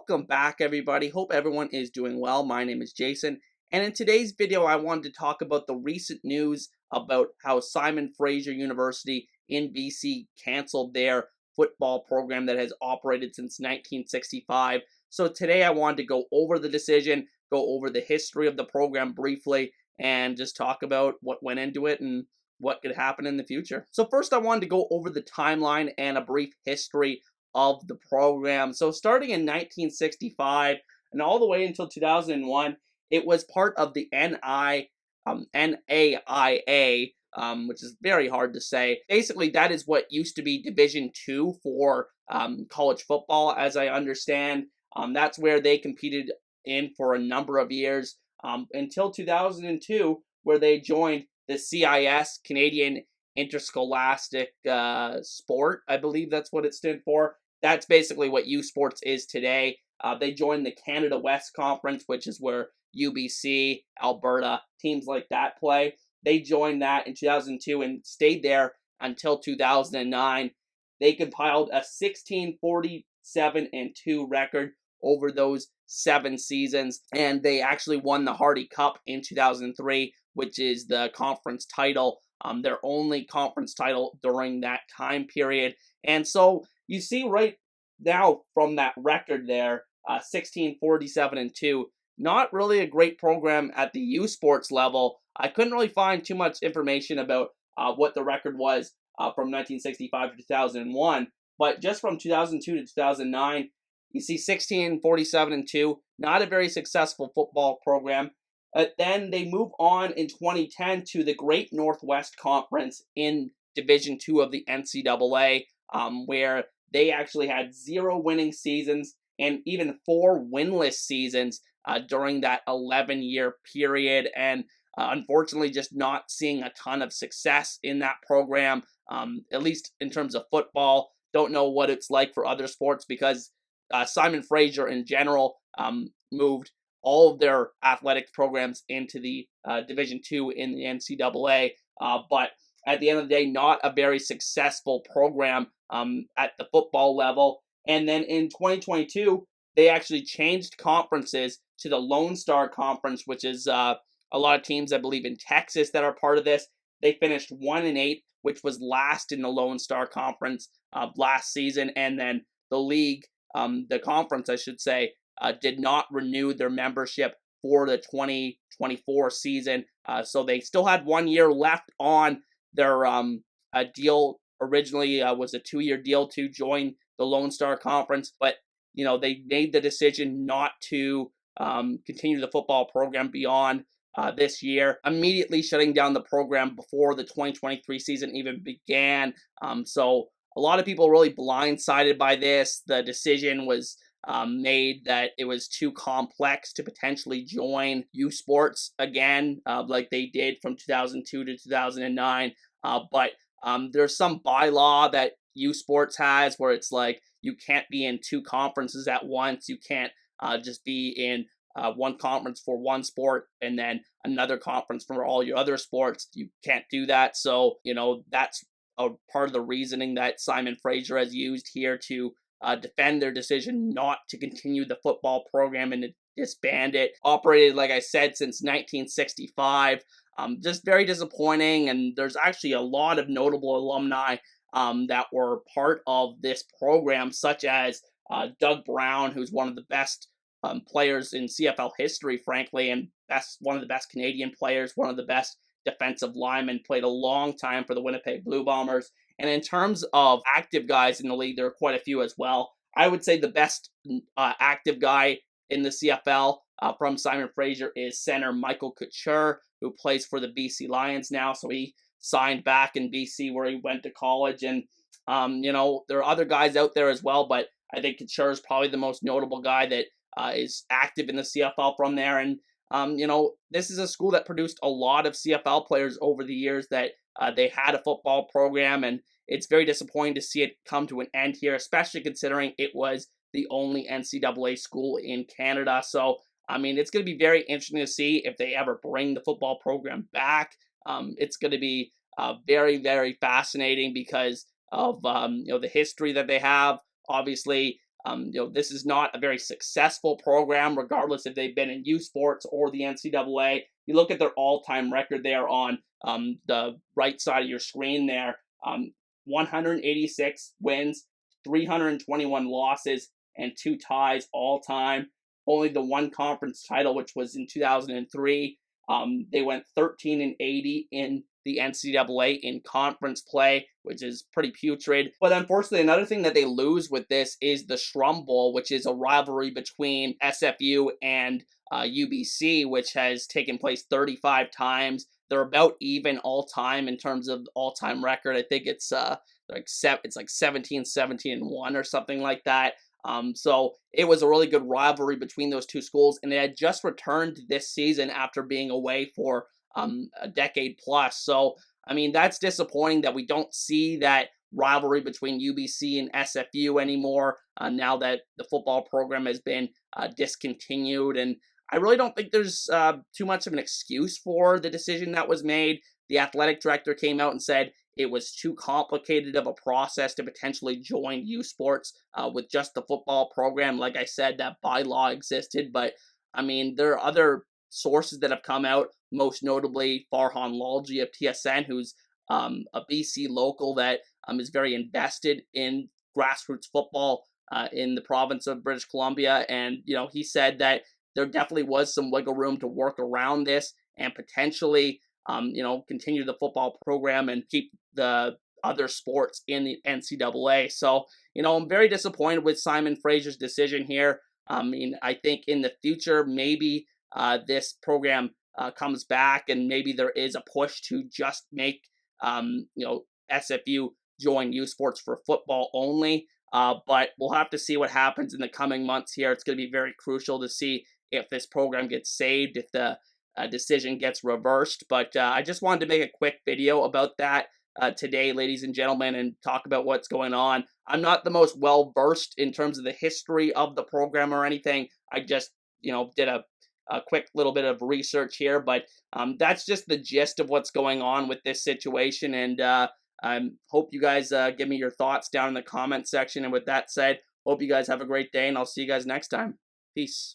Welcome back, everybody. Hope everyone is doing well. My name is Jason, and in today's video, I wanted to talk about the recent news about how Simon Fraser University in BC canceled their football program that has operated since 1965. So today, I wanted to go over the decision, go over the history of the program briefly, and just talk about what went into it and what could happen in the future. So first, I wanted to go over the timeline and a brief history of the program. So starting in 1965 and all the way until 2001, it was part of the NAIA, which is very hard to say. Basically, that is what used to be Division II for college football, as I understand. That's where they competed in for a number of years until 2002, where they joined the CIS, Canadian Interscholastic Sport. I believe that's what it stood for. That's basically what U Sports is today. They joined the Canada West Conference, which is where UBC, Alberta, teams like that play. They joined that in 2002 and stayed there until 2009. They compiled a 16-47-2 record over those 7 seasons, and they actually won the Hardy Cup in 2003, which is the conference title, their only conference title during that time period. And so you see right now from that record there, 16-47-2, not really a great program at the U Sports level. I couldn't really find too much information about what the record was from 1965 to 2001, but just from 2002 to 2009, you see 16-47-2, not a very successful football program. Then they move on in 2010 to the Great Northwest Conference in Division II of the NCAA, where they actually had 0 winning seasons and even 4 winless seasons during that 11-year period. And unfortunately, just not seeing a ton of success in that program, at least in terms of football. Don't know what it's like for other sports because Simon Fraser in general moved all of their athletics programs into the Division II in the NCAA, but at the end of the day, not a very successful program at the football level. And then in 2022, they actually changed conferences to the Lone Star Conference, which is a lot of teams, I believe, in Texas that are part of this. They finished 1-8, which was last in the Lone Star Conference last season, and then the league, the conference, I should say, did not renew their membership for the 2024 season. So they still had 1 year left on their deal. Originally was a 2-year deal to join the Lone Star Conference, but they made the decision not to continue the football program beyond this year, immediately shutting down the program before the 2023 season even began. So a lot of people really blindsided by this. The decision was made that it was too complex to potentially join U Sports again, like they did from 2002 to 2009. But there's some bylaw that U Sports has where it's like you can't be in 2 conferences at once. You can't just be in one conference for one sport and then another conference for all your other sports. You can't do that. So, that's a part of the reasoning that Simon Fraser has used here to defend their decision not to continue the football program and to disband it. Operated, like I said, since 1965. Just very disappointing, and there's actually a lot of notable alumni that were part of this program, such as Doug Brown, who's one of the best players in CFL history, frankly, and one of the best Canadian players, one of the best defensive linemen, played a long time for the Winnipeg Blue Bombers. And in terms of active guys in the league, there are quite a few as well. I would say the best active guy in the CFL from Simon Fraser is center Michael Couture, who plays for the BC Lions now. So he signed back in BC where he went to college. And, there are other guys out there as well, but I think Couture is probably the most notable guy that is active in the CFL from there. And, this is a school that produced a lot of CFL players over the years that they had a football program, and it's very disappointing to see it come to an end here, especially considering it was the only NCAA school in Canada. So, it's going to be very interesting to see if they ever bring the football program back. It's going to be very, very fascinating because of the history that they have. Obviously, This is not a very successful program, regardless if they've been in U Sports or the NCAA. You look at their all-time record there on the right side of your screen there. 186 wins, 321 losses, and 2 ties all time. Only the one conference title, which was in 2003. They went 13-80 in the NCAA in conference play, which is pretty putrid. But unfortunately, another thing that they lose with this is the Shrum Bowl, which is a rivalry between SFU and UBC, which has taken place 35 times. They're about even all time in terms of all-time record. I think it's like 17, 17, and 1 or something like that. So it was a really good rivalry between those two schools, and they had just returned this season after being away for a decade plus. So, I mean, that's disappointing that we don't see that rivalry between UBC and SFU anymore now that the football program has been discontinued. And I really don't think there's too much of an excuse for the decision that was made. The athletic director came out and said it was too complicated of a process to potentially join U Sports with just the football program. Like I said, that bylaw existed, but I mean, there are other sources that have come out, most notably Farhan Lalji of TSN, who's a BC local that is very invested in grassroots football in the province of British Columbia. And, he said that there definitely was some wiggle room to work around this and potentially, continue the football program and keep the other sports in the NCAA. So, I'm very disappointed with Simon Fraser's decision here. I mean, I think in the future, maybe this program comes back and maybe there is a push to just make, SFU join U Sports for football only. But we'll have to see what happens in the coming months here. It's going to be very crucial to see if this program gets saved, if the decision gets reversed. But I just wanted to make a quick video about that today, ladies and gentlemen, and talk about what's going on. I'm not the most well-versed in terms of the history of the program or anything. I just, did a quick little bit of research here, but that's just the gist of what's going on with this situation. And I hope you guys give me your thoughts down in the comment section. And with that said, hope you guys have a great day, and I'll see you guys next time. Peace.